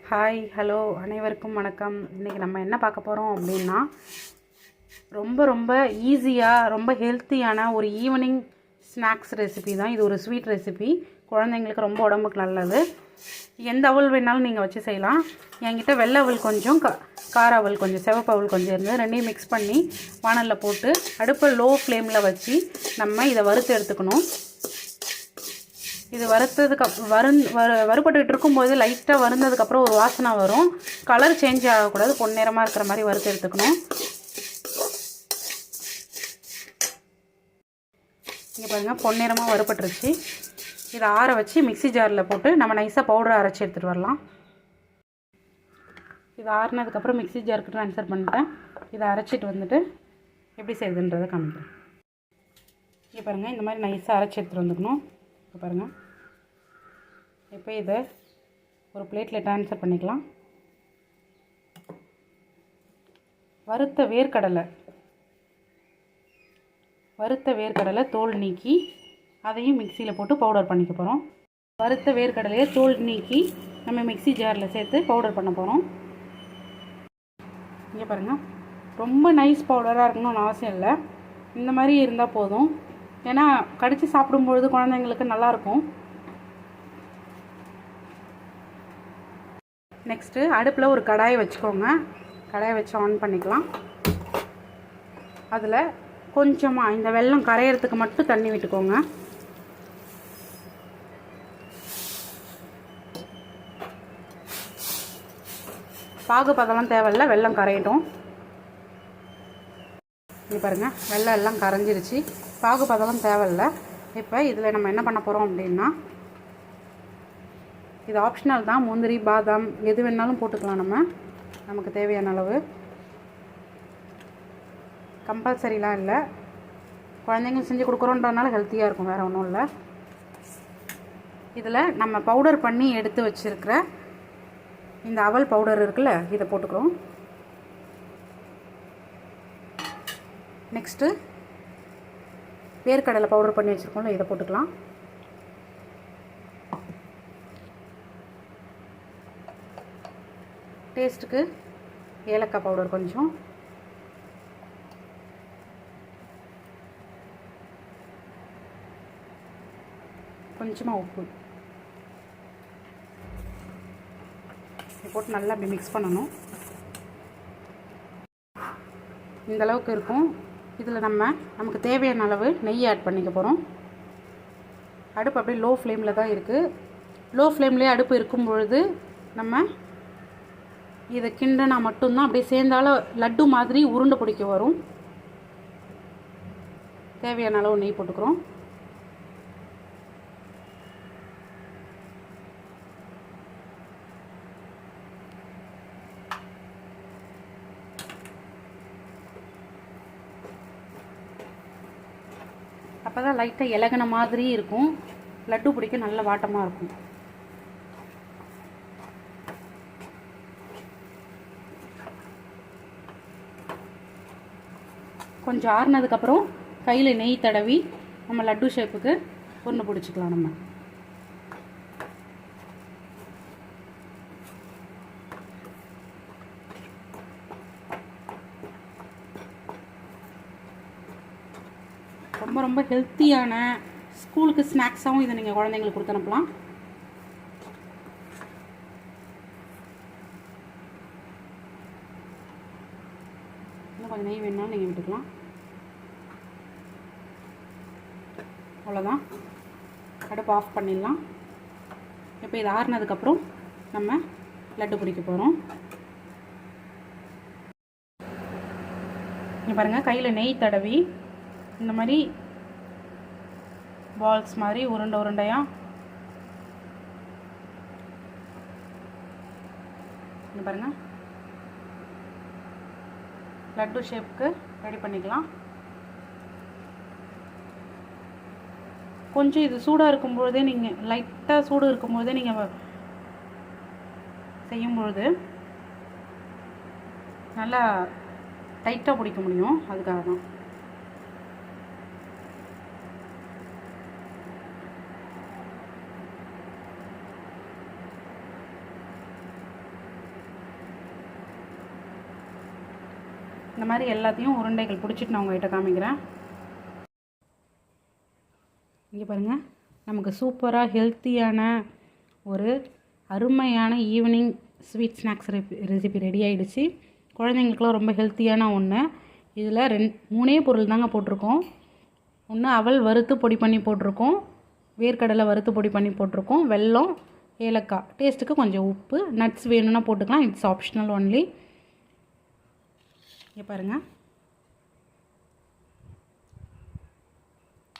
Hi hello அனைவருக்கும் வணக்கம். இன்றைக்கி நம்ம என்ன பார்க்க போகிறோம் அப்படின்னா, ரொம்ப ரொம்ப ஈஸியாக ரொம்ப ஹெல்த்தியான ஒரு ஈவினிங் ஸ்நாக்ஸ் ரெசிபி தான். இது ஒரு ஸ்வீட் ரெசிபி, குழந்தைங்களுக்கு ரொம்ப உடம்புக்கு நல்லது. எந்த அவல் வேணாலும் நீங்கள் வச்சு செய்யலாம். என்கிட்ட வெள்ளை அவல் கொஞ்சம், கார அவல் கொஞ்சம், சிவப்பு அவல் கொஞ்சம் இருந்து ரெண்டையும் மிக்ஸ் பண்ணி வானலில் போட்டு அடுப்பை லோ ஃப்ளேமில் வச்சு நம்ம இதை வறுத்து எடுத்துக்கணும். இது வறுபட்டுட்டு இருக்கும்போது லைட்டாக வருந்ததுக்கப்புறம் ஒரு வாசனை வரும். கலர் சேஞ்ச் ஆகக்கூடாது, பொன்னிறமாக இருக்கிற மாதிரி வறுத்து எடுத்துக்கணும். இங்கே பாருங்கள், பொன்னிறமாக வறுபட்டுருச்சு. இதை ஆற வச்சு மிக்ஸி ஜாரில் போட்டு நம்ம நைஸாக பவுடரை அரைச்சி எடுத்துகிட்டு வரலாம். இதை ஆறினதுக்கப்புறம் மிக்ஸி ஜாருக்கு ட்ரான்ஸ்ஃபர் பண்ணிட்டேன். இதை அரைச்சிட்டு வந்துட்டு எப்படி செய்யுதுன்றதை காமிக்கிறேன். இங்கே பாருங்கள், இந்த மாதிரி நைஸாக அரைச்சி எடுத்துகிட்டு வந்துக்கணும். இப்போ பாருங்கள், இப்போ இதை ஒரு பிளேட்டில் ட்ரான்ஸ்ஃபர் பண்ணிக்கலாம். வறுத்த வேர்க்கடலை தோல் நீக்கி அதையும் மிக்சியில் போட்டு பவுடர் பண்ணிக்க போகிறோம். வறுத்த வேர்க்கடலையை தோல் நீக்கி நம்ம மிக்ஸி ஜாரில் சேர்த்து பவுடர் பண்ண போகிறோம். இங்கே பாருங்கள், ரொம்ப நைஸ் பவுடராக இருக்கணும்னு அவசியம் இல்லை, இந்த மாதிரி இருந்தால் போதும். ஏன்னா கடித்து சாப்பிடும்பொழுது குழந்தைங்களுக்கு நல்லாயிருக்கும். நெக்ஸ்ட்டு அடுப்பில் ஒரு கடாயை வச்சுக்கோங்க. கடாயை வச்சு ஆன் பண்ணிக்கலாம். அதில் கொஞ்சமாக இந்த வெல்லம் கரையிறதுக்கு மட்டும் தண்ணி விட்டுக்கோங்க. பாகு பதெல்லாம் தேவையில்லை, வெல்லம் கரையட்டும். இங்கே பாருங்கள், வெல்லம் எல்லாம் கரைஞ்சிருச்சு. பாகு பதெல்லாம் தேவையில்லை. இப்போ இதில் நம்ம என்ன பண்ண போகிறோம் அப்படின்னா, இது ஆப்ஷனல் தான். முந்திரி, பாதாம் எது வேணாலும் போட்டுக்கலாம். நமக்கு தேவையான அளவு, கம்பல்சரிலாம் இல்லை. குழந்தைங்க செஞ்சு கொடுக்குறோன்றதுனால ஹெல்த்தியாக இருக்கும், வேறு ஒன்றும் இல்லை. இதில் நம்ம பவுடர் பண்ணி எடுத்து வச்சுருக்கிற இந்த அவல் பவுடர் இருக்குல்ல, இதை போட்டுக்கிறோம். நெக்ஸ்ட்டு வேர்க்கடலை பவுடர் பண்ணி வச்சுருக்கோம்ல, இதை போட்டுக்கலாம். டேஸ்ட்டுக்கு ஏலக்காய் பவுடர் கொஞ்சம், கொஞ்சமாக உப்பு போட்டு நல்லா அப்படி மிக்ஸ் பண்ணணும். இந்த அளவுக்கு இருக்கும். இதில் நமக்கு தேவையான அளவு நெய் ஆட் பண்ணிக்க போகிறோம். அடுப்பு அப்படியே லோ ஃப்ளேமில் தான் இருக்குது. லோ ஃப்ளேம்லேயே அடுப்பு இருக்கும் பொழுது நம்ம இதை கிண்டினா மட்டும்தான் அப்படியே சேர்ந்தாலும் லட்டு மாதிரி உருண்டை பிடிக்க வரும். தேவையான அளவு நெய் போட்டுக்கிறோம். அப்போ தான் லைட்டாக இலகின மாதிரி இருக்கும், லட்டு பிடிக்க நல்ல வாட்டமாக இருக்கும். கொஞ்சம் ஆறுனதுக்கப்புறம் கையில் நெய் தடவி நம்ம லட்டு ஷேப்புக்கு உருண்டை பிடிச்சிக்கலாம். நம்ம ரொம்ப ரொம்ப ஹெல்த்தியான ஸ்கூலுக்கு ஸ்நாக்ஸாகவும் இதை நீங்கள் குழந்தைங்களுக்கு கொடுத்து அனுப்பலாம். இன்னும் கொஞ்சம் நெய் வேணும்னாலும் நீங்கள் விட்டுக்கலாம். அவ்வளோதான், அடுப்பு ஆஃப் பண்ணிடலாம். இப்போ இது ஆறுனதுக்கப்புறம் நம்ம லட்டு பிடிக்க போகிறோம். இங்கே பாருங்கள், கையில் நெய் தடவி இந்த மாதிரி பால்ஸ் மாதிரி உருண்டையாக இங்கே பாருங்கள், லட்டு ஷேப்புக்கு ரெடி பண்ணிக்கலாம். கொஞ்சம் இது சூடாக இருக்கும்பொழுதே நீங்கள் லைட்டாக சூடு இருக்கும்பொழுதே நீங்கள் செய்யும்பொழுது நல்லா டைட்டாக பிடிக்க முடியும். அதுக்காக தான். இந்த மாதிரி எல்லாத்தையும் உருண்டைகள் பிடிச்சிட்டு நான் உங்கள்கிட்ட காமிக்கிறேன். இங்கே பாருங்கள், நமக்கு சூப்பராக ஹெல்த்தியான ஒரு அருமையான evening sweet snacks recipe ready ஆகிடுச்சு. குழந்தைங்களுக்குலாம் ரொம்ப ஹெல்த்தியான ஒன்று. இதில் 3 பொருள் தாங்க போட்டிருக்கோம். ஒன்று அவல் வறுத்து பொடி பண்ணி போட்டிருக்கோம், வேர்க்கடலை வறுத்து பொடி பண்ணி போட்டிருக்கோம், வெல்லம், ஏலக்காய், டேஸ்ட்டுக்கு கொஞ்சம் உப்பு, நட்ஸ் வேணும்னா போட்டுக்கலாம், இட்ஸ் ஆப்ஷனல் ஒன்லி. இங்கே பாருங்கள்,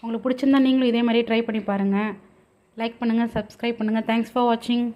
உங்களுக்கு பிடிச்சிருந்தா நீங்களும் இதே மாதிரி ட்ரை பண்ணி பாருங்கள். லைக் பண்ணுங்கள், சப்ஸ்கிரைப் பண்ணுங்கள். தேங்க்ஸ் ஃபார் வாட்சிங்.